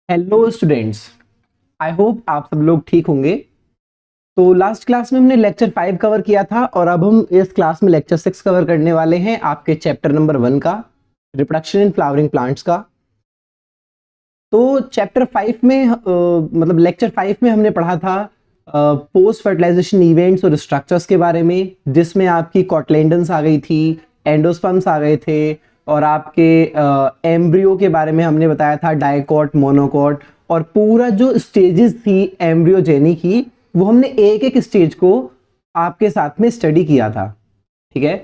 Hello students, I hope आप सब लोग ठीक होंगे। तो लास्ट क्लास में हमने लेक्चर 5 कवर किया था और अब हम इस क्लास में लेक्चर 6 कवर करने वाले हैं, आपके चैप्टर नंबर 1 का, रिप्रोडक्शन इन फ्लावरिंग प्लांट्स का। तो चैप्टर 5 में मतलब लेक्चर 5 में हमने पढ़ा था पोस्ट फर्टिलाइजेशन इवेंट्स और स्ट्रक्चर्स के बारे में, जिसमें आपकी कॉटलेंडन्स आ गई थी, एंडोस्पर्म्स आ गए थे और आपके एम्ब्रियो के बारे में हमने बताया था, डाइकॉट, मोनोकॉट, और पूरा जो स्टेजेस थी एम्ब्रियोजेनी की, वो हमने एक एक स्टेज को आपके साथ में स्टडी किया था। ठीक है,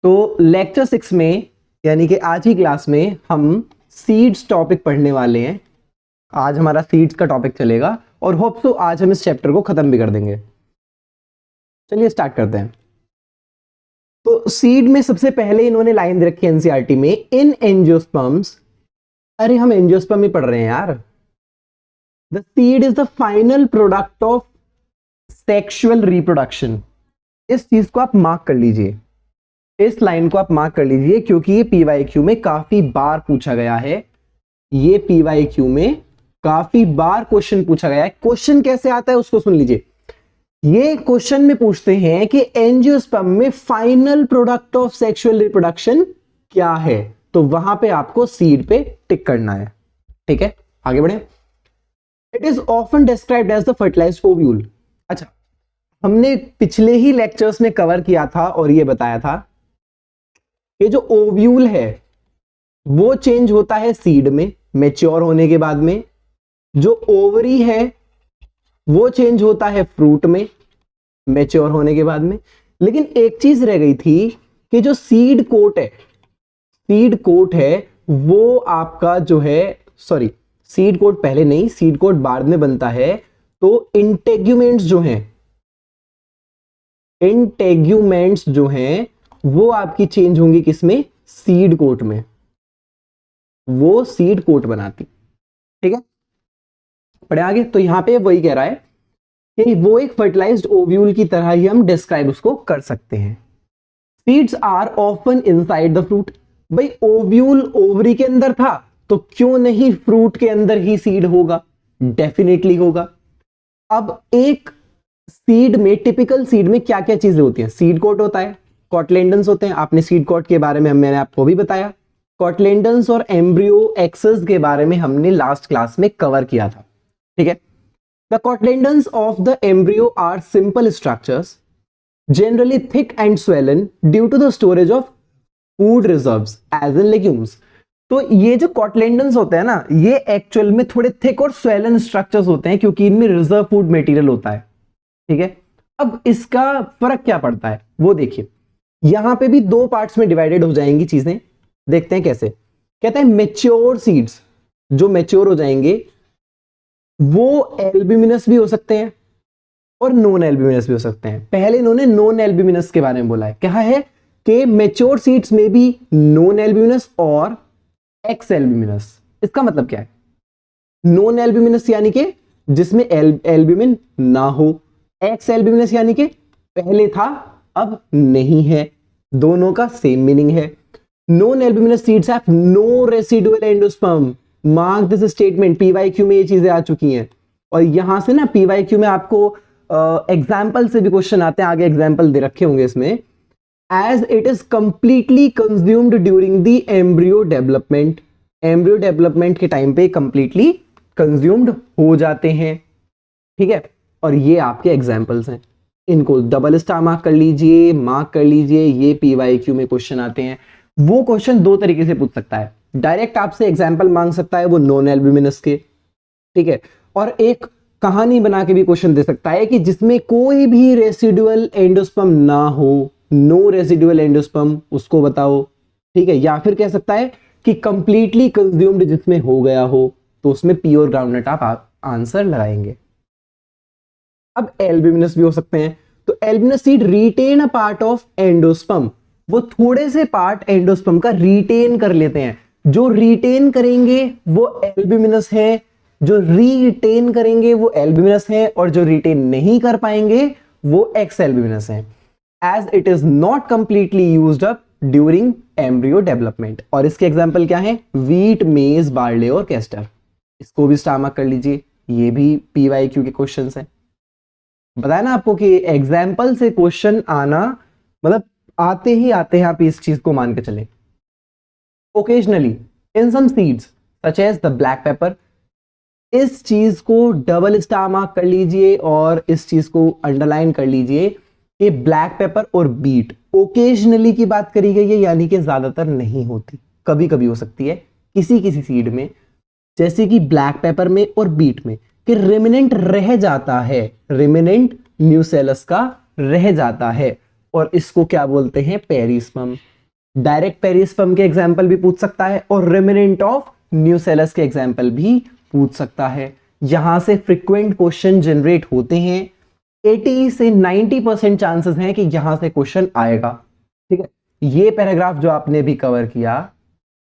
तो लेक्चर 6 में यानी कि आज की क्लास में हम सीड्स टॉपिक पढ़ने वाले हैं। आज हमारा सीड्स का टॉपिक चलेगा और होप सो आज हम इस चैप्टर को खत्म भी कर देंगे। चलिए स्टार्ट करते हैं। तो सीड में सबसे पहले इन्होंने लाइन दे रखी है एनसीईआरटी में, इन एंजियोस्पर्म्स। अरे हम एंजियोस्पर्म ही पढ़ रहे हैं यार। The seed is the final product of sexual reproduction. इस चीज को आप मार्क कर लीजिए, इस लाइन को आप मार्क कर लीजिए, क्योंकि ये पीवाईक्यू में काफी बार पूछा गया है। ये पीवाईक्यू में काफी बार क्वेश्चन पूछा गया है। क्वेश्चन कैसे आता है उसको सुन लीजिए। ये क्वेश्चन में पूछते हैं कि एंजियोस्पर्म में final product of sexual reproduction क्या है, तो वहां पे आपको सीड पे टिक करना है। ठीक है, आगे बढ़े। It is often described as the fertilised ovule. अच्छा, हमने पिछले ही लेक्चर्स में कवर किया था और ये बताया था कि जो ओव्यूल है वो चेंज होता है सीड में मैच्योर होने के बाद में, जो ओवरी है वो चेंज होता है फ्रूट में मैच्योर होने के बाद में। लेकिन एक चीज रह गई थी कि जो सीड कोट है, सीड कोट है वो आपका जो है, सॉरी सीड कोट पहले नहीं, सीड कोट बाद में बनता है। तो इंटेग्यूमेंट्स जो हैं, इंटेग्यूमेंट्स जो हैं वो आपकी चेंज होंगी किसमें? सीड कोट में। वो सीड कोट बनाती। ठीक है, पढ़े आगे। तो यहां पे वही कह रहा है कि वो एक फर्टिलाइज्ड ओव्यूल की तरह ही हम डिस्क्राइब उसको कर सकते हैं। Seeds are often inside the fruit. भाई ओव्यूल ओवरी के अंदर था, तो क्यों नहीं फ्रूट के अंदर ही सीड होगा? डेफिनेटली होगा। अब एक सीड में, टिपिकल सीड में क्या क्या चीजें होती हैं? सीड कोट होता है, कॉटलेंडन्स होते हैं। आपने सीड कोट के बारे में मैंने आपको भी बताया। कॉटलेंडन्स और एम्ब्रियो एक्सेस के बारे में हमने लास्ट क्लास में कवर किया था। ठीक है, the cotyledons of the embryo are simple structures, generally thick and swollen due to the storage of food reserves as in legumes। तो ये जो कॉटलेंडन्स होते हैं ना, ये एक्चुअल में थोड़े थिक और स्वेलन स्ट्रक्चर्स होते हैं, क्योंकि इनमें रिजर्व फूड मटेरियल होता है। ठीक है, अब इसका फर्क क्या पड़ता है वो देखिए। यहां पे भी दो पार्ट्स में डिवाइडेड हो जाएंगी चीजें, देखते हैं कैसे। कहते हैं मेच्योर सीड्स, जो मेच्योर हो जाएंगे वो एल्ब्यूमिनस भी हो सकते हैं और नॉन एल्ब्यूमिनस भी हो सकते हैं। पहले इन्होंने नॉन एल्ब्यूमिनस के बारे में बोला है। क्या है कि मेच्योर सीड्स में भी नॉन एल्ब्यूमिनस और एक्स एल्ब्यूमिनस। इसका मतलब क्या है? नॉन एल्ब्यूमिनस यानी कि जिसमें एल्ब्यूमिन ना हो, एक्स एल्ब्यूमिनस यानी कि पहले था अब नहीं है। दोनों का सेम मीनिंग है। Non albuminous seeds have no residual endosperm. Mark this statement, PYQ में ये चीजें आ चुकी हैं। और यहां से ना पीवाईक्यू में आपको एग्जाम्पल से भी क्वेश्चन आते हैं, आगे एग्जाम्पल दे रखे होंगे इसमें। As it is completely consumed during the embryo development. Embryo development के टाइम पे कंप्लीटली कंज्यूम्ड हो जाते हैं। ठीक है, और ये आपके एग्जाम्पल्स हैं, इनको डबल स्टार मार्क कर लीजिए, मार्क कर लीजिए। ये पीवाईक्यू में क्वेश्चन आते हैं। वो क्वेश्चन दो तरीके से पूछ सकता है, डायरेक्ट आपसे एग्जाम्पल मांग सकता है वो नॉन एल्ब्यूमिनस के, ठीक है, और एक कहानी बना के भी क्वेश्चन दे सकता है कि जिसमें कोई भी रेसिडुअल एंडोस्पर्म ना हो, नो रेसिडुअल एंडोस्पर्म, उसको बताओ। ठीक है, या फिर कह सकता है कि कंप्लीटली कंज्यूम्ड जिसमें हो गया हो, तो उसमें प्योर ग्राउंडनट आप आंसर लगाएंगे। अब एल्ब्यूमिनस भी हो सकते हैं। तो albuminous seed retain a part of endosperm. वो थोड़े से पार्ट एंडोस्पर्म का रिटेन कर लेते हैं। जो रिटेन करेंगे वो एल्ब्यूमिनस है, जो रिटेन करेंगे वो एल्ब्यूमिनस है, और जो रिटेन नहीं कर पाएंगे वो एक्स एल्ब्यूमिनस है। As it is not completely used up during embryo development. और इसके एग्जांपल क्या है? वीट, मेज, बार्ले और कैस्टर। इसको भी स्टार मार्क कर लीजिए, ये भी PYQ के क्वेश्चंस हैं। बताया ना आपको कि एग्जाम्पल से क्वेश्चन आना मतलब आते ही आते हैं, आप इस चीज को मान के चले। Occasionally in some seeds such as the black pepper, इस चीज को डबल स्टार मार्क कर लीजिए और इस चीज को अंडरलाइन कर लीजिए कि ब्लैक पेपर और बीट ओकेजनली की बात करी गई है, यानी कि ज्यादातर नहीं होती, कभी कभी हो सकती है किसी किसी सीड में, जैसे कि ब्लैक पेपर में और बीट में, कि रिमिनेंट रह जाता है, रिमिनेंट न्यूसेलस का रह जाता है, और इसको क्या बोलते हैं, पेरिस्पर्म। डायरेक्ट पेरिस्पर्म के एग्जाम्पल भी पूछ सकता है और रिमिनेंट ऑफ न्यूसेलस के एग्जाम्पल भी पूछ सकता है। यहां से फ्रीक्वेंट क्वेश्चन जनरेट होते हैं, 80 से 90% चांसेस हैं कि यहां से क्वेश्चन आएगा। ठीक है, ये पैराग्राफ जो आपने भी कवर किया,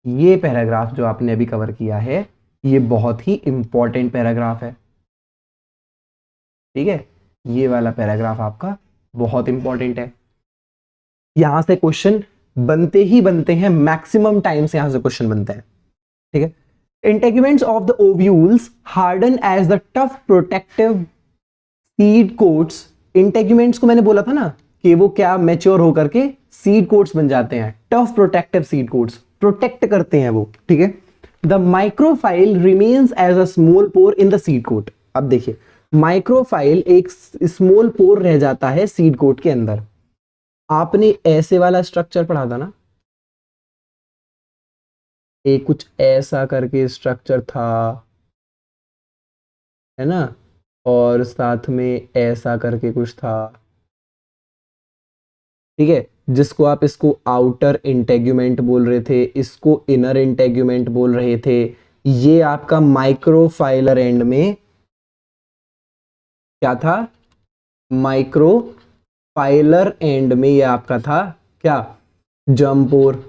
ये पैराग्राफ जो आपने अभी कवर किया है, ये बहुत ही इंपॉर्टेंट पैराग्राफ है। ठीक है, ये वाला पैराग्राफ आपका बहुत इंपॉर्टेंट है, यहां से क्वेश्चन बनते ही बनते हैं, मैक्सिमम टाइम से यहां से क्वेश्चन बनते हैं। ठीक है, integuments of the ovules harden as the tough protective seed coats. Integuments को मैंने बोला था ना कि वो क्या मैच्योर होकर के सीड कोट्स बन जाते हैं, tough protective seed coats, protect करते हैं वो। ठीक है, the micropyle remains as a small pore in the seed coat. अब देखिए, माइक्रोफाइल एक स्मॉल पोर रह जाता है सीड कोट के अंदर। आपने ऐसे वाला स्ट्रक्चर पढ़ा था ना, एक कुछ ऐसा करके स्ट्रक्चर था, है ना, और साथ में ऐसा करके कुछ था। ठीक है, जिसको आप इसको आउटर इंटेग्यूमेंट बोल रहे थे, इसको इनर इंटेग्यूमेंट बोल रहे थे। ये आपका माइक्रोफाइलर एंड में क्या था, माइक्रोफाइलर एंड में ये आपका था क्या, जम्पोर।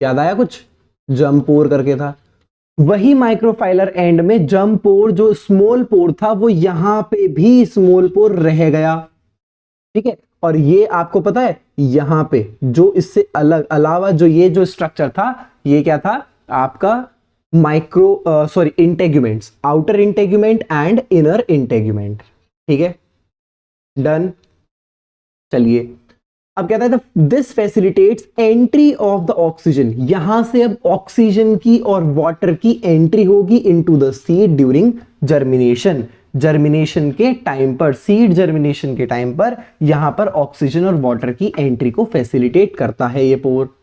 याद आया कुछ, जम्पोर करके था। वही माइक्रोफाइलर एंड में जम्पोर जो स्मॉल पोर था, वो यहां पे भी स्मॉल पोर रह गया। ठीक है, और ये आपको पता है यहां पे जो इससे अलग अलावा जो ये जो स्ट्रक्चर था, ये क्या था आपका, micro sorry integuments, outer integument and inner integument. ठीक है, डन। चलिए, अब कहता है this facilitates entry of the oxygen, यहां से अब ऑक्सीजन की और वाटर की एंट्री होगी into the seed during germination. Germination के टाइम पर, सीड जर्मिनेशन के टाइम पर यहां पर ऑक्सीजन और वाटर की एंट्री को फैसिलिटेट करता है ये पोर।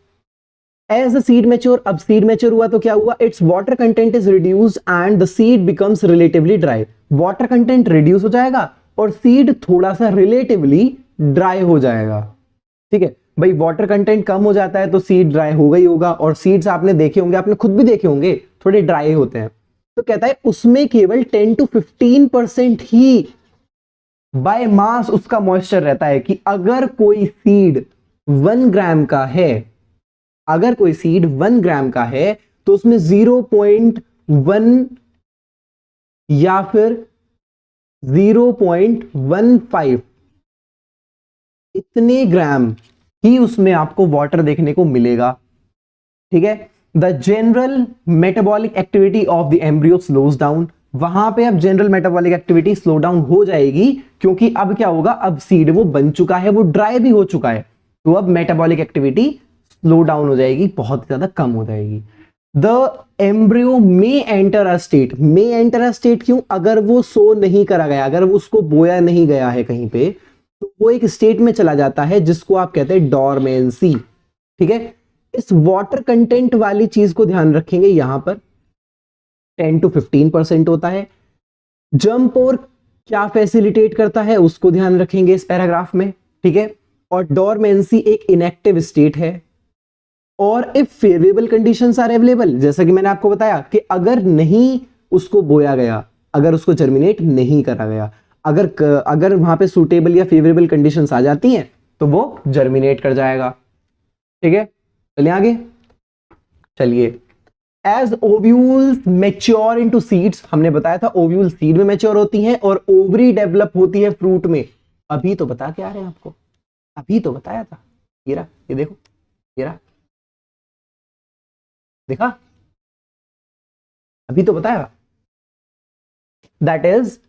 एज द सीड मैच्योर, अब सीड मैच्योर हुआ तो क्या हुआ, it's water content is reduced and the seed becomes relatively dry. Water content reduce हो जाएगा और सीड थोड़ा सा रिलेटिवली ड्राई हो जाएगा। ठीक है भाई, वाटर कंटेंट कम हो जाता है तो सीड ड्राई होगा ही होगा, और सीड्स आपने देखे होंगे, आपने खुद भी देखे होंगे, थोड़े ड्राई होते हैं। तो कहता है उसमें केवल 10 to 15% ही बाय मास उसका मॉइस्चर रहता है, कि अगर कोई सीड 1 ग्राम का है, अगर कोई सीड 1 ग्राम का है तो उसमें 0.1 या फिर 0.15 इतने ग्राम ही उसमें आपको वाटर देखने को मिलेगा। ठीक है, the general metabolic activity of the embryo slows down, वहां पे अब general metabolic activity slow down हो जाएगी, क्योंकि अब क्या होगा, अब सीड वो बन चुका है, वो ड्राई भी हो चुका है, तो अब मेटाबॉलिक एक्टिविटी स्लो डाउन हो जाएगी, बहुत ज्यादा कम हो जाएगी। द एम्ब्रियो में एंटर अ स्टेट, में एंटर अ स्टेट क्यों, अगर वो सो नहीं करा गया, अगर उसको बोया नहीं गया है कहीं पे, तो वो एक स्टेट में चला जाता है जिसको आप कहते हैं डॉर्मेंसी। ठीक है, इस वाटर कंटेंट वाली चीज को ध्यान रखेंगे, यहां पर 10 to 15% होता है। जंप और क्या फैसिलिटेट करता है उसको ध्यान रखेंगे इस पैराग्राफ में। ठीक है, और डॉर्मेंसी एक इनएक्टिव स्टेट है। और if favourable conditions are available, जैसा कि मैंने आपको बताया कि अगर नहीं उसको बोया गया, अगर उसको जर्मिनेट नहीं करा गया, अगर वहां पे सूटेबल या फेवरेबल कंडीशंस आ जाती हैं तो वो जर्मिनेट कर जाएगा। ठीक है, चलिए आगे। चलिए, as ovules mature into seeds, हमने बताया था ओव्यूल सीड में मैच्योर होती हैं और ओवरी डेवलप होती है फ्रूट में। अभी तो बता के आ रहे हैं आपको, अभी तो बताया था, ये रहा, ये देखो, ये रहा, देखा, अभी तो बताया। That is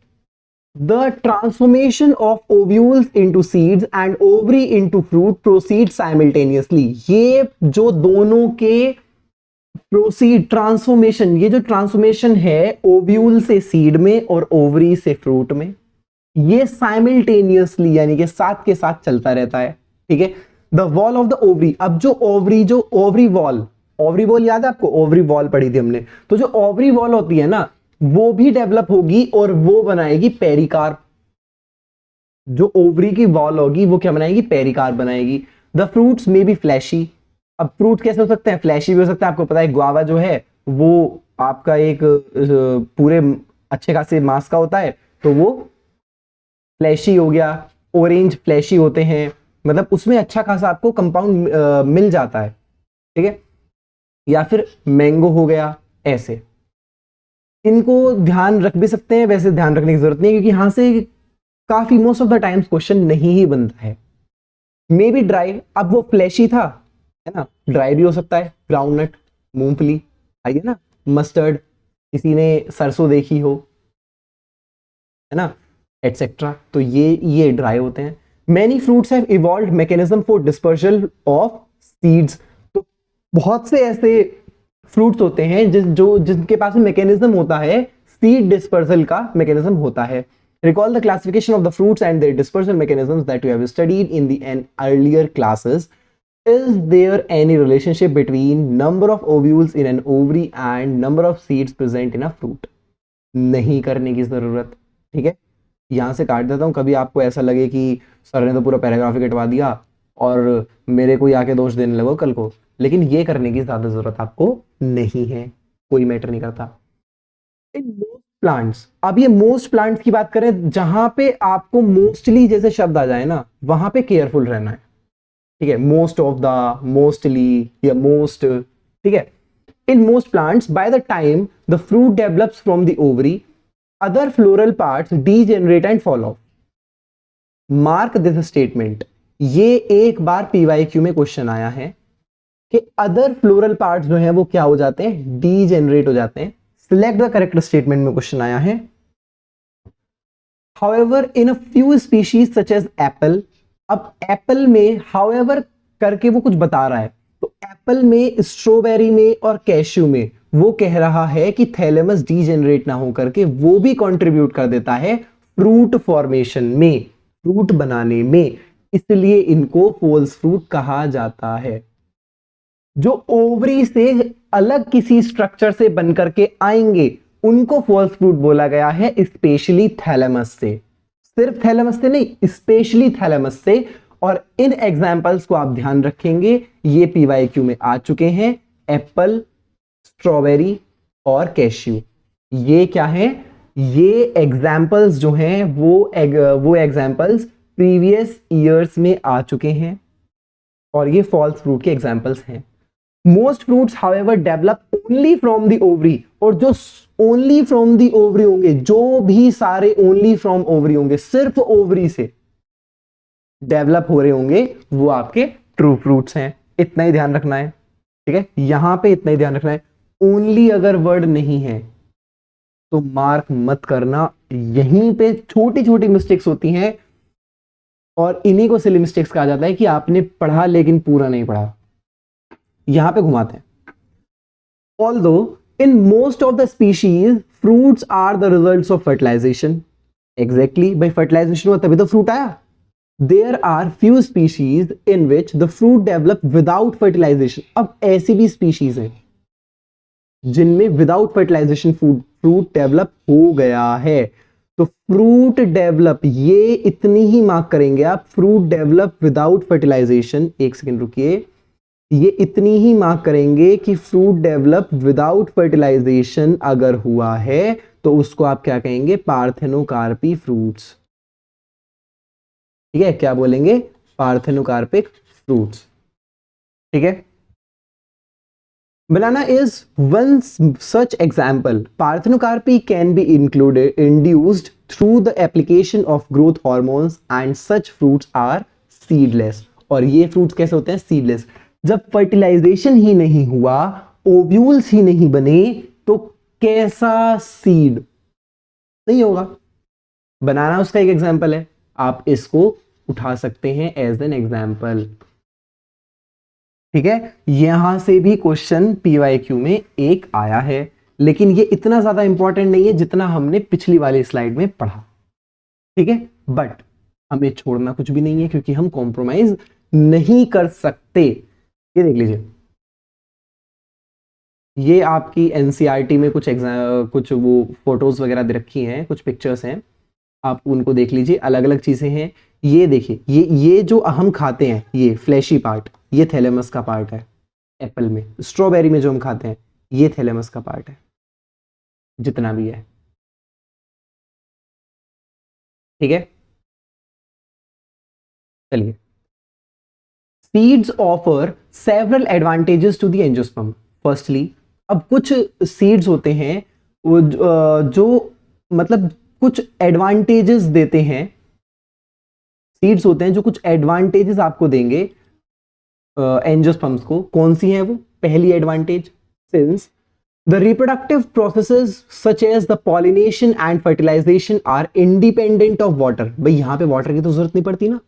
the transformation of ovules into seeds and ovary into fruit proceed simultaneously. ये जो दोनों के प्रोसीड ट्रांसफॉर्मेशन, ये जो ट्रांसफॉर्मेशन है ओव्यूल से सीड में और ओवरी से फ्रूट में, ये साइमल्टेनियसली यानी कि साथ के साथ चलता रहता है। ठीक है, the wall of the ovary, अब जो ओवरी वॉल याद है आपको, ओवरी वॉल पढ़ी थी हमने, तो जो ओवरी वॉल होती है ना वो भी डेवलप होगी और वो बनाएगी पेरिकार्प। जो ओवरी की वॉल होगी वो क्या बनाएगी, पेरिकार्प बनाएगी। द फ्रूट्स में बी फ्लैशी, अब फ्रूट कैसे हो सकते हैं, फ्लैशी भी हो सकता है। आपको पता है गुआवा जो है वो आपका एक पूरे अच्छे खासे मास का होता है, तो वो फ्लैशी हो गया। ऑरेंज फ्लैशी होते हैं, मतलब उसमें अच्छा खासा आपको कंपाउंड मिल जाता है। ठीक है, या फिर मैंगो हो गया, ऐसे इनको ध्यान रख भी सकते हैं। वैसे ध्यान रखने की जरूरत नहीं है क्योंकि यहां से काफी most of the times question नहीं ही बनता है। मे बी ड्राई, अब वो फ्लैशी था है ना, ड्राई भी हो सकता है। ग्राउंडनट, मूंगफली, आइए ना, मस्टर्ड, किसी ने सरसों देखी हो, है ना, एटसेट्रा, तो ये ड्राई होते हैं। Many fruits have evolved mechanism for dispersal of seeds, तो बहुत से ऐसे फ्रूट्स होते हैं जिनके पास में मैकेनिज्म होता है, सीड डिस्पर्सल का मैकेनिज्म होता है। Recall the classification of the fruits and their dispersal mechanisms that you have studied in the earlier classes. Is there any relationship between number of ovules in an ovary and number of seeds present in a fruit? नहीं करने की जरूरत। ठीक है, यहां से काट देता हूं, कभी आपको ऐसा लगे कि सर ने तो पूरा पैराग्राफ ही कटवा दिया और मेरे को आके दोष देने लगो कल को, लेकिन ये करने की ज्यादा जरूरत आपको नहीं है, कोई मैटर नहीं करता। प्लांट्स, अब ये मोस्ट प्लांट्स की बात करें, जहां पे आपको मोस्टली जैसे शब्द आ जाए ना वहां पे केयरफुल रहना है। ठीक है, मोस्ट ऑफ द, मोस्टली या मोस्ट। ठीक है, in most plants by the time the fruit develops from the ovary other floral parts degenerate and fall of. Mark this statement, ये एक बार पीवाईक्यू में क्वेश्चन आया है कि अदर फ्लोरल पार्ट्स जो है वो क्या हो जाते हैं, डीजेनरेट हो जाते हैं। सिलेक्ट द करेक्ट स्टेटमेंट में क्वेश्चन आया है। However, in a few species such as apple, अब एप्पल में however करके वो कुछ बता रहा है, तो एप्पल में, स्ट्रॉबेरी में और कैश्यू में वो कह रहा है कि थैलेमस डीजेनरेट ना हो करके वो भी कंट्रीब्यूट कर देता है फ्रूट फॉर्मेशन में, फ्रूट बनाने में, इसलिए इनको फॉल्स फ्रूट कहा जाता है। जो ओवरी से अलग किसी स्ट्रक्चर से बनकर के आएंगे उनको फॉल्स फ्रूट बोला गया है, स्पेशली थैलेमस से। सिर्फ थैलेमस से नहीं, स्पेशली थैलेमस से। और इन एग्जाम्पल्स को आप ध्यान रखेंगे, ये पीवाईक्यू में आ चुके हैं, एप्पल, स्ट्रॉबेरी और कैश्यू। ये क्या है, ये एग्जाम्पल्स जो हैं वो एग्जाम्पल्स प्रीवियस ईयर्स में आ चुके हैं और ये फॉल्स फ्रूट के एग्जाम्पल्स हैं। Most fruits however develop only from the ovary, और जो ओनली फ्रॉम द ओवरी होंगे, जो भी सारे ओनली फ्रॉम ओवरी होंगे, सिर्फ ओवरी से डेवलप हो रहे होंगे, वो आपके ट्रू फ्रूट्स हैं। इतना ही ध्यान रखना है। ठीक है, यहां पे इतना ही ध्यान रखना है, ओनली अगर वर्ड नहीं है तो मार्क मत करना। यहीं पे छोटी छोटी मिस्टेक्स होती हैं और इन्हीं को सिली मिस्टेक्स कहा जाता है कि आपने पढ़ा लेकिन पूरा नहीं पढ़ा। यहां पे घुमाते हैं। Although in most of the species fruits are the results of fertilization, exactly, by fertilization हुआ तभी तो fruit आया। There are few species in which the fruit develop without fertilization। अब ऐसी भी species हैं जिनमें विदाउट फर्टिलाइजेशन फ्रूट डेवलप हो गया है। तो फ्रूट डेवलप, ये इतनी ही मार्क करेंगे आप, फ्रूट डेवलप विदाउट फर्टिलाइजेशन। एक सेकेंड रुकिए, ये इतनी ही मार्क करेंगे कि फ्रूट डेवलप विदाउट फर्टिलाइजेशन अगर हुआ है तो उसको आप क्या कहेंगे, पार्थेनोकार्पी फ्रूट्स। ठीक है, क्या बोलेंगे, पार्थेनोकार्पिक फ्रूट्स। ठीक है, banana is one such example. Parthenocarpy can be induced through the application of growth hormones and such fruits are seedless। और ये फ्रूट्स कैसे होते हैं, सीडलेस। जब फर्टिलाइजेशन ही नहीं हुआ, ओव्यूल्स ही नहीं बने, तो कैसा सीड, नहीं होगा। बनाना उसका एक एग्जाम्पल है, आप इसको उठा सकते हैं एज एन एग्जाम्पल। ठीक है, यहां से भी क्वेश्चन पीवाईक्यू में एक आया है, लेकिन ये इतना ज्यादा इंपॉर्टेंट नहीं है जितना हमने पिछली वाली स्लाइड में पढ़ा। ठीक है, बट हमें छोड़ना कुछ भी नहीं है क्योंकि हम कॉम्प्रोमाइज नहीं कर सकते। ये देख लीजिए, ये आपकी एनसीईआरटी में कुछ वो फोटोज वगैरह दे रखी हैं, कुछ पिक्चर्स हैं, आप उनको देख लीजिए, अलग अलग चीजें हैं। ये देखिए, ये जो हम खाते हैं, ये फ्लैशी पार्ट, ये थैलेमस का पार्ट है एप्पल में। स्ट्रॉबेरी में जो हम खाते हैं, ये थैलेमस का पार्ट है, जितना भी है। ठीक है, चलिए। Seeds offer several advantages to the angiosperm. Firstly, अब कुछ सीड्स होते हैं वो जो मतलब कुछ एडवांटेजेस देते हैं, सीड्स होते हैं जो कुछ एडवांटेजेस आपको देंगे एंजियोस्पर्म्स को। कौन सी है वो? पहली advantage, since the reproductive processes such as the pollination and fertilisation are independent of water. भाई यहां पे वाटर की तो जरूरत नहीं पड़ती ना,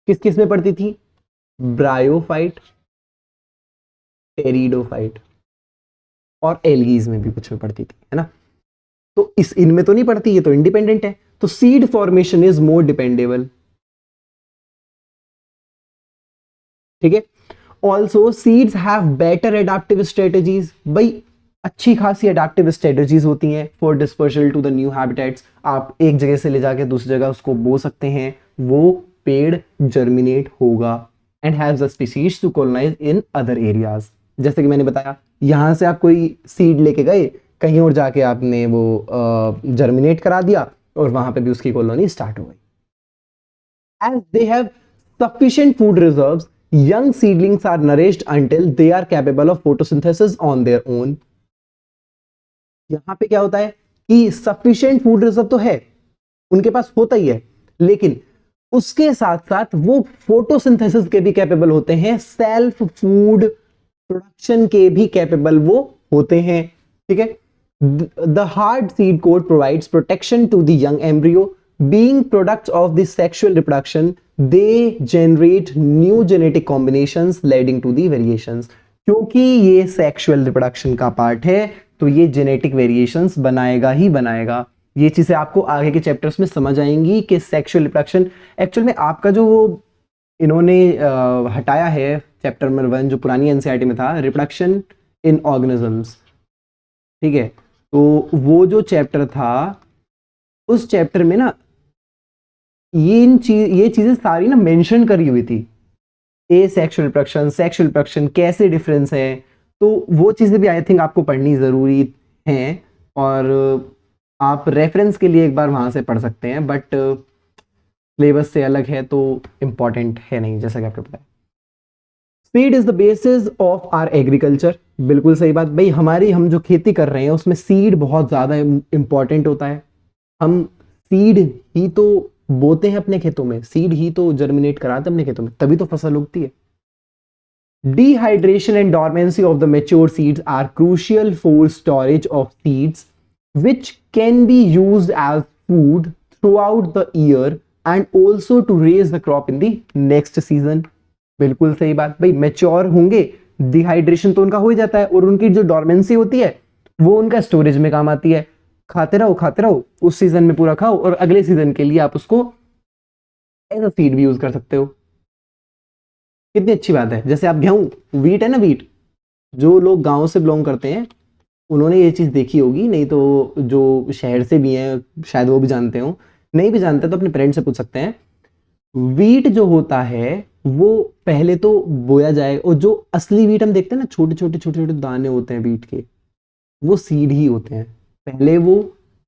किस किस में पड़ती थी? ब्रायोफाइट, टेरिडोफाइट और एल्गीज में भी कुछ में पड़ती थी, है ना। तो इनमें तो नहीं पड़ती, ये तो इंडिपेंडेंट है, तो seed formation is more dependable. ठीक है, also seeds have better adaptive strategies. भाई अच्छी खासी एडाप्टिव स्ट्रेटेजीज होती हैं for dispersal to the new habitats. आप एक जगह से ले जाके दूसरी जगह उसको बो सकते हैं, वो पेड़ जर्मिनेट होगा एंड हैव्स a species to colonise in other areas. जैसे कि मैंने बताया, यहां से आप कोई सीड लेके गए, कहीं और जाके आपने वो जर्मिनेट करा दिया और वहां पे भी उसकी कॉलोनी स्टार्ट हो गई। As they have sufficient food reserves, young seedlings are nourished until they are capable of photosynthesis on their own। यहां पे क्या होता है कि sufficient food reserve तो है, उनके पास होता ही है, लेकिन उसके साथ साथ वो फोटोसिंथेसिस के भी कैपेबल होते हैं, सेल्फ फूड प्रोडक्शन के भी कैपेबल वो होते हैं। ठीक है, the hard seed coat provides protection to the young embryo. Being products of the sexual reproduction, they generate new genetic combinations leading to the variations। क्योंकि ये सेक्सुअल रिप्रोडक्शन का पार्ट है, तो ये जेनेटिक वेरिएशंस बनाएगा ही बनाएगा। ये चीजें आपको आगे के चैप्टर्स में समझ आएंगी कि सेक्सुअल रिप्रोडक्शन एक्चुअल में आपका जो वो इन्होंने हटाया है चैप्टर नंबर 1 जो पुरानी एनसीईआरटी में था, रिप्रोडक्शन इन ऑर्गेनिजम्स। ठीक है, तो वो जो चैप्टर था, उस चैप्टर में ना ये चीजें सारी ना मेंशन करी हुई थी, ए सेक्सुअल रिप्रोडक्शन, सेक्सुअल रिप्रोडक्शन कैसे डिफरेंस है, तो वो चीजें भी आई थिंक आपको पढ़नी जरूरी है, और आप रेफरेंस के लिए एक बार वहां से पढ़ सकते हैं, बट सिलेबस से अलग है तो इंपॉर्टेंट है नहीं, जैसा कि आपको पता है। Seed is the basis of our agriculture. बिल्कुल सही बात भाई, हम जो खेती कर रहे हैं उसमें सीड बहुत ज्यादा इंपॉर्टेंट होता है। हम सीड ही तो बोते हैं अपने खेतों में, सीड ही तो जर्मिनेट कराते हैं अपने खेतों में, तभी तो फसल उगती है। Dehydration and dormancy of the mature seeds are crucial for storage of seeds which can be used as food throughout the year and also to raise the crop in the next season। बिल्कुल सही बात भाई, mature होंगे, dehydration तो उनका हो ही जाता है, और उनकी जो डॉर्मेंसी होती है वो उनका स्टोरेज में काम आती है। खाते रहो, उस सीजन में पूरा खाओ और अगले सीजन के लिए आप उसको एज अ सीड भी यूज कर सकते हो। कितनी अच्छी बात है। जैसे आप गेहूं, वीट है ना, वीट, जो लोग गांव से बिलोंग करते हैं उन्होंने ये चीज देखी होगी, नहीं तो जो शहर से भी हैं शायद वो भी जानते हो, नहीं भी जानते तो अपने पेरेंट्स से पूछ सकते हैं। वीट जो होता है वो पहले तो बोया जाए, और जो असली वीट हम देखते हैं ना, छोटे छोटे दाने होते हैं वीट के, वो सीड ही होते हैं। पहले वो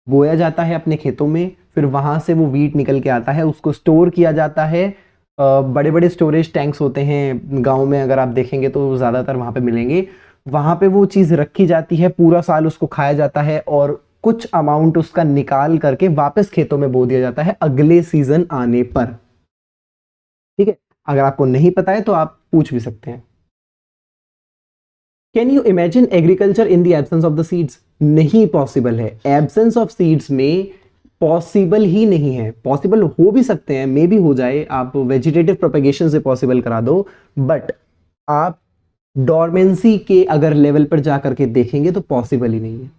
बोया जाता है अपने खेतों में, फिर वहां से वो वीट निकल के आता है, उसको स्टोर किया जाता है। बड़े बड़े स्टोरेज टैंक्स होते हैं गांव में, अगर आप देखेंगे तो ज़्यादातर वहां पे मिलेंगे। वहां पे वो चीज़ रखी जाती है, पूरा साल उसको खाया जाता है, और कुछ अमाउंट उसका निकाल करके वापस खेतों में बो दिया जाता है अगले सीजन आने पर। ठीक है, अगर आपको नहीं पता है तो आप पूछ भी सकते हैं। Can you imagine agriculture in the absence of the seeds? नहीं पॉसिबल है। एब्सेंस ऑफ सीड्स में पॉसिबल ही नहीं है। पॉसिबल हो भी सकते हैं, मे भी हो जाए, आप वेजिटेटिव प्रोपेगेशन से पॉसिबल करा दो, बट आप डॉर्मेंसी के अगर लेवल पर जाकर के देखेंगे तो पॉसिबल ही नहीं है।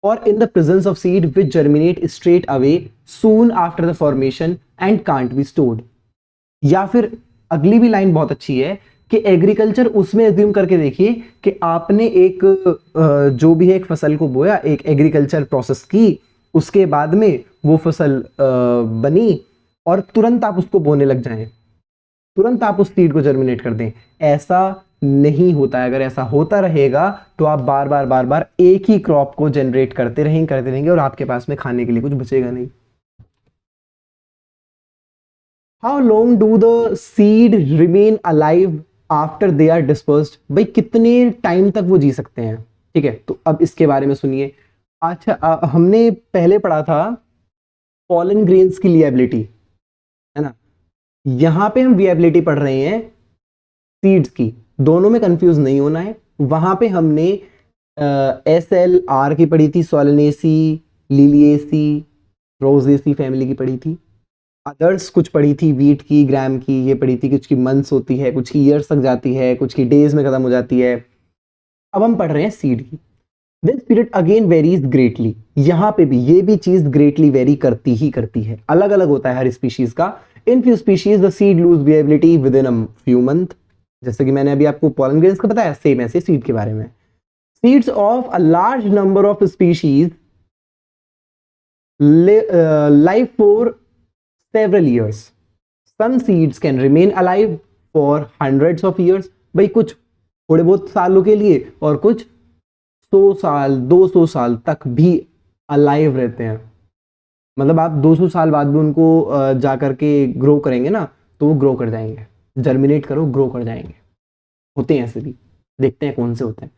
और in the presence of seed which germinate straight away soon after the formation and can't be stored. या फिर अगली भी लाइन बहुत अच्छी है कि एग्रीकल्चर उसमें एज्यूम करके देखिए कि आपने एक जो भी है एक फसल को बोया, एक एग्रीकल्चर प्रोसेस की, उसके बाद में वो फसल बनी और तुरंत आप उसको बोने लग जाएं, तुरंत आप उस सीड को जर्मिनेट कर दें। ऐसा नहीं होता है। अगर ऐसा होता रहेगा तो आप बार बार एक ही क्रॉप को जनरेट करते रहेंगे और आपके पास में खाने के लिए कुछ बचेगा नहीं। How long do the seed remain alive after they are dispersed? भाई कितने टाइम तक वो जी सकते हैं? ठीक है, तो अब इसके बारे में सुनिए। अच्छा, हमने पहले पढ़ा था पॉलन ग्रेन्स की लिएबिलिटी, है ना। यहां पे हम विएबिलिटी पढ़ रहे हैं सीड्स की, दोनों में कंफ्यूज नहीं होना है। वहां पे हमने SLR की पढ़ी थी, सोलेनेसी, लिलिएसी, रोजेसी फैमिली की पढ़ी थी। अदर्स कुछ पढ़ी थी, वीट की, ग्राम की, ये पढ़ी थी। कुछ की मंथ्स होती है, कुछ की ईयर्स तक जाती है, कुछ की डेज में खत्म हो जाती है। अब हम पढ़ रहे हैं सीड की। This period again varies greatly. यहां पे भी ये भी चीज ग्रेटली वेरी करती है, अलग अलग होता है हर स्पीशीज का। In few species the seed lose viability within a few month, जैसे कि मैंने अभी आपको पॉलन ग्रेन्स का बताया, सेम ऐसे सीड के बारे में। Seeds of a large number of species live for several years. Some seeds can remain alive for hundreds of years. भाई कुछ थोड़े बहुत सालों के लिए और कुछ 100 साल 200 साल तक भी अलाइव रहते हैं। मतलब आप 200 साल बाद भी उनको जा करके ग्रो करेंगे ना तो वो ग्रो कर जाएंगे। जर्मिनेट करो, ग्रो कर जाएंगे। होते हैं ऐसे भी, देखते हैं कौन से होते हैं।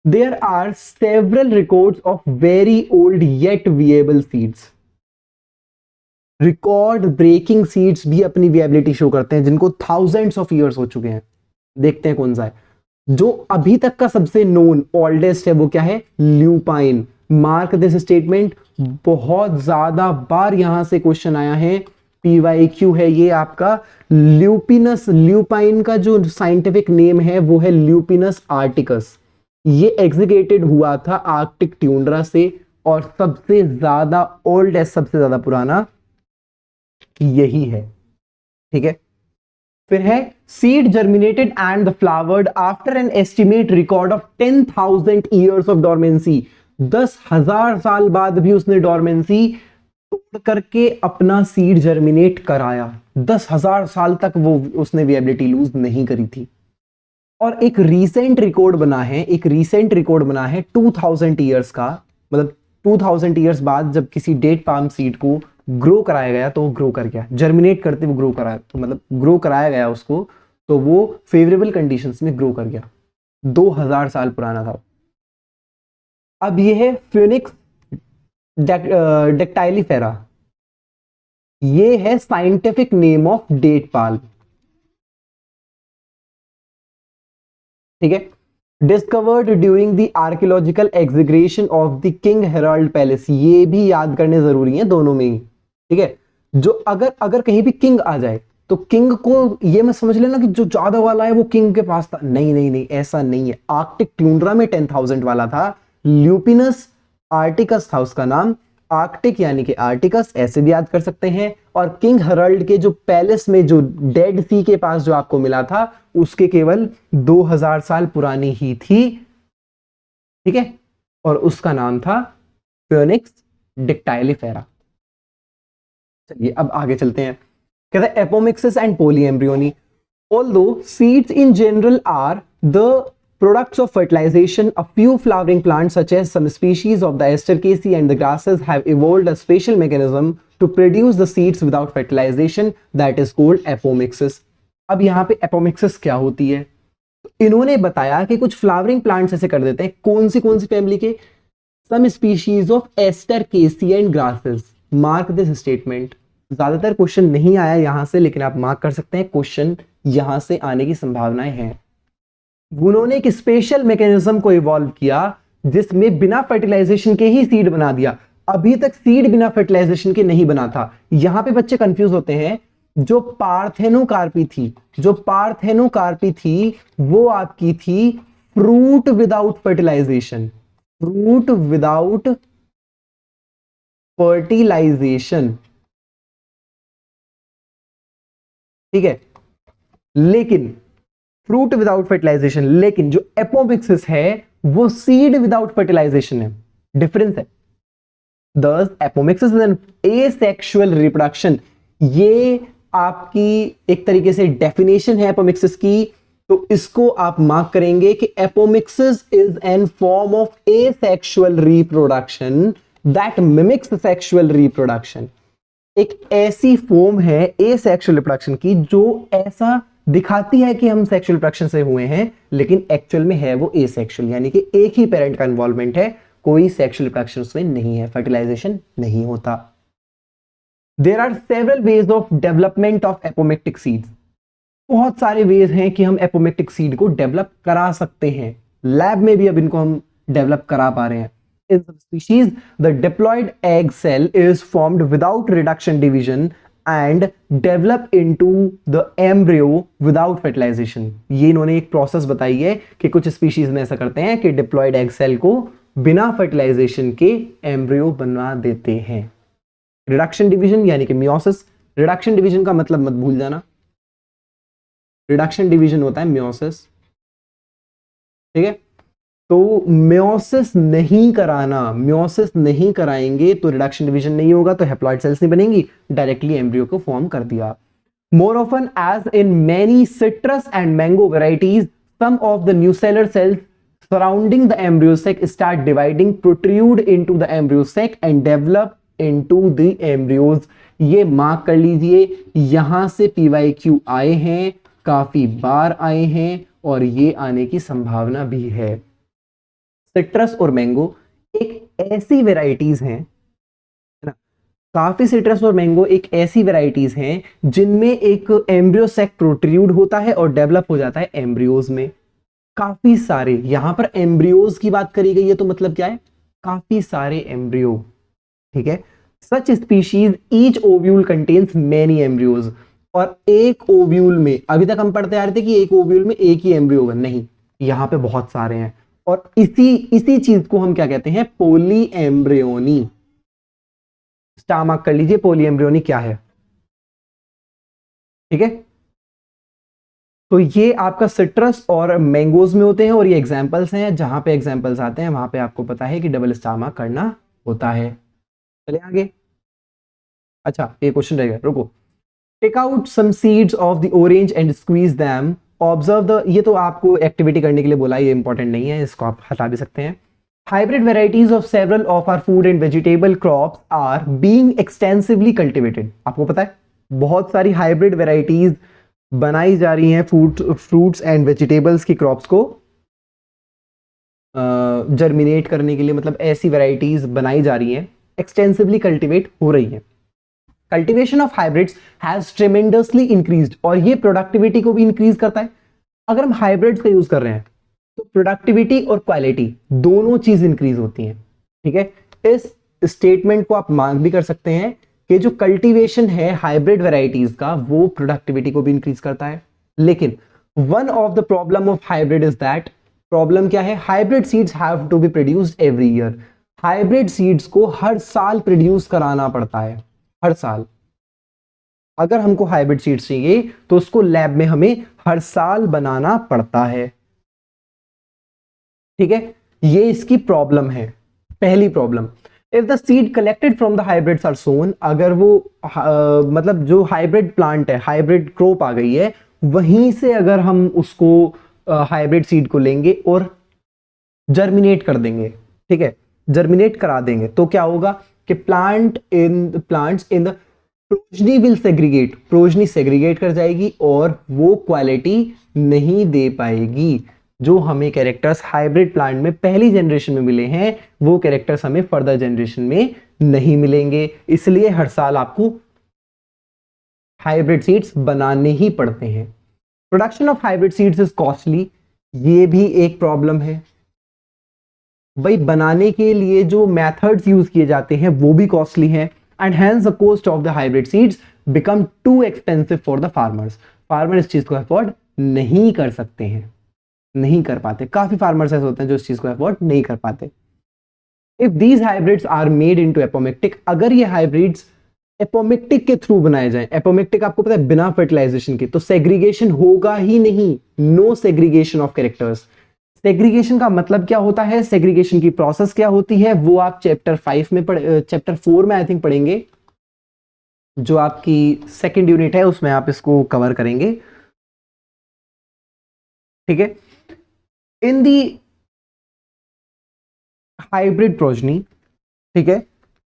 There are several records of very old yet viable seeds. Record breaking seeds भी अपनी विएबिलिटी शो करते हैं जिनको थाउजेंड्स ऑफ ईयर्स हो चुके हैं। देखते हैं कौन सा है। जो अभी तक का सबसे नोन ओल्डेस्ट है वो क्या है? ल्यूपाइन। मार्क दिस स्टेटमेंट, बहुत ज्यादा बार यहां से क्वेश्चन आया है, PYQ है ये आपका। ल्यूपिनस, ल्यूपाइन का जो साइंटिफिक नेम है वो है ल्यूपिनस आर्टिकस। ये एग्जीक्यूटेड हुआ था आर्कटिक ट्यूंड्रा से और सबसे ज्यादा ओल्डेस्ट, सबसे ज्यादा पुराना यही है। ठीक है, फिर है seed germinated and the flowered after an estimate record of 10,000 years of dormancy. 10,000 साल बाद भी उसने डॉर्मेंसी तोड़ करके अपना सीड जर्मिनेट कराया। 10,000 साल तक वो उसने विएबिलिटी लूज नहीं करी थी। और एक रीसेंट रिकॉर्ड बना है, 2000 ईयर्स का, मतलब 2000 ईयर्स बाद जब किसी डेट पाम सीड को ग्रो कराया गया तो वो ग्रो कर गया, जर्मिनेट करते वो ग्रो कराया, तो मतलब ग्रो कराया गया उसको तो वो फेवरेबल कंडीशंस में ग्रो कर गया। 2000 साल पुराना था। अब ये है फिनिक्स डेक्टाइलिफेरा, ये है scientific name of date palm. ठीक है, discovered during the archaeological excavation of the King Herod palace. ये भी याद करने जरूरी है दोनों में ही। ठीक है, जो अगर कहीं भी किंग आ जाए तो किंग को ये मत समझ लेना कि जो ज्यादा वाला है वो किंग के पास था। नहीं, ऐसा नहीं है। आर्कटिक ट्यूंड्रा में 10,000 वाला था, ल्यूपिनस आर्टिकस था उसका नाम। आर्कटिक यानी कि आर्टिकस, ऐसे भी याद कर सकते हैं। और किंग हेराल्ड के जो पैलेस में जो डेड सी के पास जो आपको मिला था उसके केवल 2000 साल पुरानी ही थी। ठीक है, और उसका नाम था फिनिक्स डेक्टाइलिफेरा। चलिए अब आगे चलते हैं। कहता है apomixis and polyembryony. Although seeds in general R the products of fertilization, a few flowering plants such as some species of the Estercaceae and the grasses have evolved a special mechanism to produce the seeds without fertilization that is called apomixis. अब यहाँ पे apomixis क्या होती है? इन्होंने बताया कि कुछ फ्लावरिंग प्लांट्स ऐसे कर देते हैं। कौन सी फैमिली के? Some species of Estercaceae and grasses. Mark this statement. ज्यादातर क्वेश्चन नहीं आया यहां से, लेकिन आप मार्क कर सकते हैं क्वेश्चन यहां से आने की संभावनाएं हैं। उन्होंने एक स्पेशल मैकेनिज्म को इवॉल्व किया जिसमें बिना फर्टिलाइजेशन के ही सीड बना दिया। अभी तक सीड बिना फर्टिलाइजेशन के नहीं बना था। यहां पे बच्चे कंफ्यूज होते हैं। जो पार्थेनोकार्पी थी वो आपकी थी fruit without fertilisation. Fruit without fertilisation, ठीक है। लेकिन फ्रूट विदाउट फर्टिलाइजेशन, लेकिन जो एपोमिक्सिस है वो सीड विदाउट फर्टिलाइजेशन है। डिफरेंस है। Thus, apomixis is an asexual reproduction। ये आपकी एक तरीके से डेफिनेशन है एपोमिक्सिस की, तो इसको आप मार्क करेंगे कि apomixis is an form of asexual reproduction that mimics sexual reproduction। एक ऐसी फॉर्म है asexual reproduction की जो ऐसा दिखाती है कि हम सेक्सुअल रिप्रोडक्शन से हुए हैं, लेकिन एक्चुअल में है वो asexual, यानी कि एक ही पेरेंट का इन्वॉल्वमेंट है, कोई सेक्सुअल रिप्रोडक्शन उसमें नहीं है, फर्टिलाइजेशन नहीं होता। There are several ways of development of apomictic seeds. बहुत सारे वेज हैं कि हम एपोमिक्टिक सीड को डेवलप करा सकते हैं। लैब में भी अब इनको हम डेवलप करा पा रहे हैं। In some species, the diploid egg cell is formed without reduction division and develop into the embryo without fertilization। ये इन्होंने एक प्रोसेस बताई है कि कुछ स्पीशीज में ऐसा करते हैं कि डिप्लॉयड एग सेल को बिना फर्टिलाइजेशन के एम्ब्रियो बना देते हैं। रिडक्शन डिवीजन यानी कि मियोसिस। रिडक्शन डिवीजन का मतलब मत भूल जाना, रिडक्शन डिवीजन होता है मियोसिस, ठीक है। तो मियोसिस नहीं कराएंगे तो रिडक्शन डिवीजन नहीं होगा, तो हैप्लॉइड सेल्स नहीं बनेंगी, डायरेक्टली एम्ब्रियो को फॉर्म कर दिया। More often as in many citrus and mango varieties, some of the nucellar cells surrounding the embryo sac start dividing, protrude into the embryo sac and develop into the embryos। ये mark कर लीजिए, यहां से PYQ आए हैं, काफी बार आए हैं और ये आने की संभावना भी है। सिट्रस और मैंगो एक ऐसी वेराइटीज हैं, काफी सिट्रस और मैंगो एक ऐसी वेराइटीज हैं जिनमें एक एम्ब्रियो सेक प्रोट्रूड होता है और डेवलप हो जाता है एम्ब्रियोज में। काफी सारे, यहां पर एम्ब्रियोज की बात करी गई है, तो मतलब क्या है, काफी सारे एम्ब्रियो, ठीक है। Such species each ovule contains many embryos. और एक ओव्यूल में, अभी तक हम पढ़ते आ रहे थे कि एक ओव्यूल में एक ही एम्ब्रियो होगा, नहीं, यहां पे बहुत सारे हैं। और इसी चीज को हम क्या कहते हैं, पोली एम्ब्रियोनी। स्टार मार्क कर लीजिए, पोली एम्ब्रियोनी क्या है, ठीक है। तो ये आपका सिट्रस और मैंगोज में होते हैं और ये एग्जांपल्स हैं, जहां पे एग्जांपल्स आते हैं वहां पे आपको पता है कि डबल स्टार मार्क करना होता है। चले आगे। अच्छा, ये क्वेश्चन रहेगा, रुको। Take out some seeds of the orange and squeeze them, observe the, ये तो आपको एक्टिविटी करने के लिए बोला, ये इंपॉर्टेंट नहीं है, इसको आप हटा भी सकते हैं। Hybrid varieties of several of our food and vegetable crops are being extensively cultivated. आपको पता है बहुत सारी हाइब्रिड वेराइटीज बनाई जा रही हैं फ्रूट्स एंड वेजिटेबल्स की क्रॉप्स को जर्मिनेट करने के लिए, मतलब ऐसी वेराइटीज बनाई जा रही हैं, एक्सटेंसिवली कल्टिवेट हो रही हैं। Cultivation of hybrids has tremendously increased, और ये प्रोडक्टिविटी को भी इंक्रीज करता है। अगर हम हाइब्रिड्स का यूज कर रहे हैं तो प्रोडक्टिविटी और क्वालिटी दोनों चीज इंक्रीज होती हैं, ठीक है। इस स्टेटमेंट को आप मार्क भी कर सकते हैं कि जो कल्टीवेशन है हाइब्रिड वैरायटीज का वो प्रोडक्टिविटी को भी इंक्रीज करता है। लेकिन one of the problem of hybrid is that, problem क्या है, hybrid seeds have to be produced every year. Hybrid seeds को हर साल प्रोड्यूस कराना पड़ता है, हर साल। अगर हमको हाइब्रिड सीड्स चाहिए तो उसको लैब में हमें हर साल बनाना पड़ता है, ठीक है। ये इसकी प्रॉब्लम है, पहली problem. If the seed collected from the hybrids are sown, अगर वो मतलब जो हाइब्रिड प्लांट है, हाइब्रिड क्रॉप आ गई है, वहीं से अगर हम उसको हाइब्रिड सीड को लेंगे और जर्मिनेट कर देंगे, ठीक है, जर्मिनेट करा देंगे, तो क्या होगा कि plants in the progeny will segregate, progeny segregate कर जाएगी और वो क्वालिटी नहीं दे पाएगी। जो हमें कैरेक्टर्स हाइब्रिड प्लांट में पहली जनरेशन में मिले हैं वो कैरेक्टर्स हमें फर्दर जनरेशन में नहीं मिलेंगे, इसलिए हर साल आपको हाइब्रिड सीड्स बनाने ही पड़ते हैं। Production of hybrid seeds is costly, ये भी एक प्रॉब्लम है। भाई बनाने के लिए जो मेथड्स यूज किए जाते हैं वो भी कॉस्टली हैं, and hence the cost of the hybrid seeds become too expensive for the farmers. Farmer इस चीज को अफोर्ड नहीं कर सकते हैं, नहीं कर पाते। काफी फार्मर्स ऐसे होते हैं जो इस चीज को अफोर्ड नहीं कर पाते। If these hybrids are made into apomictic, अगर ये हाइब्रिड्स एपोमिक्टिक के थ्रू बनाए जाएं, एपोमिक्टिक आपको पता है बिना फर्टिलाइजेशन के, तो सेग्रीगेशन होगा ही नहीं, no segregation of characters. Segregation का मतलब क्या होता है, सेग्रीगेशन की प्रोसेस क्या होती है, वो आप चैप्टर 5 में चैप्टर 4 में आई थिंक पढ़ेंगे, जो आपकी सेकंड यूनिट है उसमें आप इसको कवर करेंगे। ठीक है, इन दी हाइब्रिड प्रोजनी, ठीक है,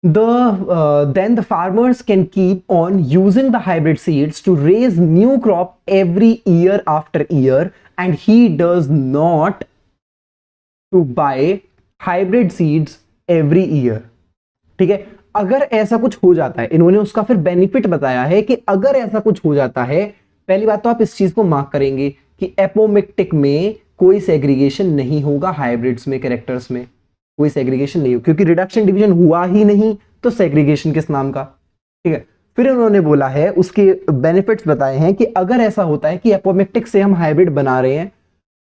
then the farmers can keep on using the hybrid seeds to raise new crop every year after year, and he does not to buy hybrid seeds every year। ठीक है, अगर ऐसा कुछ हो जाता है, इन्होंने उसका फिर बेनिफिट बताया है कि अगर ऐसा कुछ हो जाता है, पहली बात तो आप इस चीज को मार्क करेंगे कि एपोमिक्टिक में कोई सेग्रीगेशन नहीं होगा, हाइब्रिड्स में कैरेक्टर्स में कोई सेग्रीगेशन नहीं हो, क्योंकि रिडक्शन डिवीजन हुआ ही नहीं, तो सेग्रीगेशन किस नाम का। ठीक है, फिर उन्होंने बोला है, उसके बेनिफिट्स बताए हैं कि अगर ऐसा होता है कि एपोमिक्टिक से हम हाइब्रिड बना रहे हैं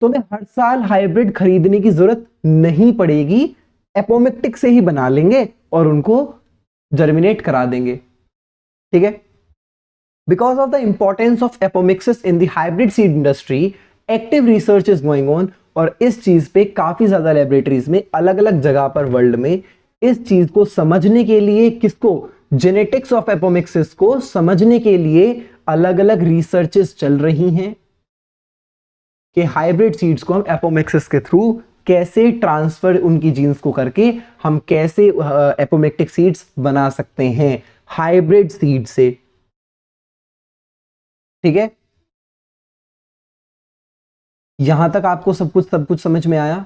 तो हमें हर साल हाइब्रिड खरीदने की जरूरत नहीं पड़ेगी, एपोमिक्टिक से ही बना लेंगे और उनको जर्मिनेट करा देंगे। ठीक है, because of the importance of apomixis in the hybrid seed industry, active research is going on, और इस चीज पे काफी ज्यादा लेबोरेटरीज में अलग अलग जगह पर वर्ल्ड में इस चीज को समझने के लिए, किसको, जेनेटिक्स ऑफ एपोमिक्सिस को समझने के लिए अलग अलग रिसर्चेस चल रही हैं कि हाइब्रिड सीड्स को हम एपोमिक्सिस के थ्रू कैसे ट्रांसफर उनकी जीन्स को करके हम कैसे एपोमिक्टिक सीड्स बना सकते हैं हाइब्रिड सीड से। ठीक है, यहां तक आपको सब कुछ समझ में आया?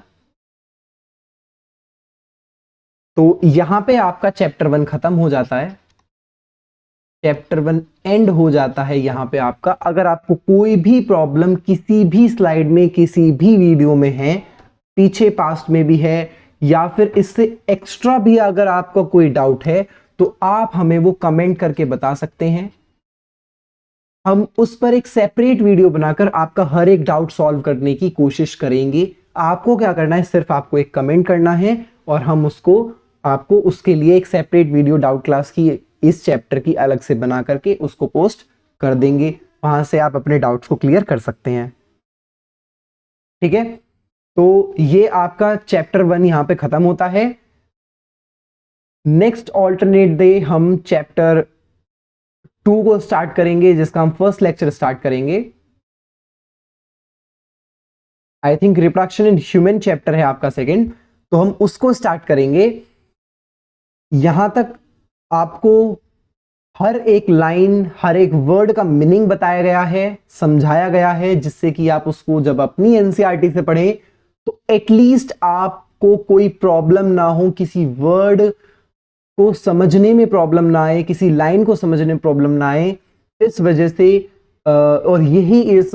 तो यहां पे आपका चैप्टर 1 खत्म हो जाता है, चैप्टर 1 एंड हो जाता है यहां पे आपका। अगर आपको कोई भी प्रॉब्लम किसी भी स्लाइड में, किसी भी वीडियो में है, पीछे पास्ट में भी है, या फिर इससे एक्स्ट्रा भी अगर आपका कोई डाउट है, तो आप हमें वो कमेंट करके बता सकते हैं। हम उस पर एक सेपरेट वीडियो बनाकर आपका हर एक डाउट सॉल्व करने की कोशिश करेंगे। आपको क्या करना है, सिर्फ आपको एक कमेंट करना है और हम उसको, आपको उसके लिए एक सेपरेट वीडियो डाउट क्लास की इस चैप्टर की अलग से बना करके उसको पोस्ट कर देंगे, वहां से आप अपने डाउट्स को क्लियर कर सकते हैं। ठीक है, तो ये आपका चैप्टर 1 यहां पे खत्म होता है। नेक्स्ट ऑल्टरनेट डे हम चैप्टर 2 को स्टार्ट करेंगे, जिसका हम फर्स्ट लेक्चर स्टार्ट करेंगे। I think reproduction in human chapter है आपका सेकंड, तो हम उसको स्टार्ट करेंगे। यहां तक आपको हर एक लाइन, हर एक वर्ड का मीनिंग बताया गया है, समझाया गया है, जिससे कि आप उसको जब अपनी एनसीईआरटी से पढ़ें तो एटलीस्ट आपको कोई प्रॉब्लम ना हो, किसी वर्ड को समझने में प्रॉब्लम ना आए, किसी लाइन को समझने में प्रॉब्लम ना आए। इस वजह से और यही इस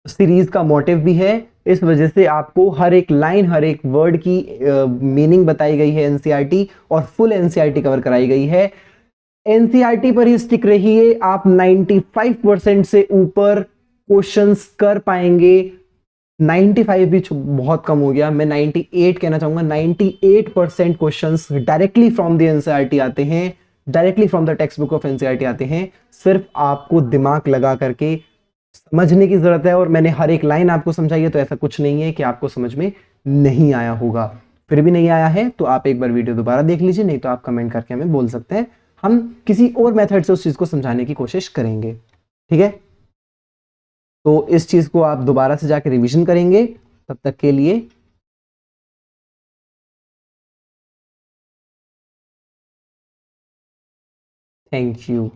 सीरीज का मोटिव भी है, इस वजह से आपको हर एक लाइन, हर एक वर्ड की मीनिंग बताई गई है एनसीईआरटी, और फुल एनसीईआरटी कवर कराई गई है। एनसीईआरटी पर ही स्टिक रहिए, आप 95% से ऊपर क्वेश्चंस कर पाएंगे। 95 भी बहुत कम हो गया, मैं 98 कहना चाहूंगा। 98% questions directly from the NCERT आते हैं, directly from the text book of NCERT आते हैं। सिर्फ आपको दिमाग लगा करके समझने की जरूरत है, और मैंने हर एक लाइन आपको समझाई है, तो ऐसा कुछ नहीं है कि आपको समझ में नहीं आया होगा। फिर भी नहीं आया है तो आप एक बार वीडियो दोबारा देख लीजिए, नहीं तो आप कमेंट करके हमें बोल सकते हैं, हम किसी और मेथड से उस चीज को समझाने की कोशिश करेंगे। ठीक है, तो इस चीज को आप दोबारा से जाकर रिवीजन करेंगे। तब तक के लिए थैंक यू।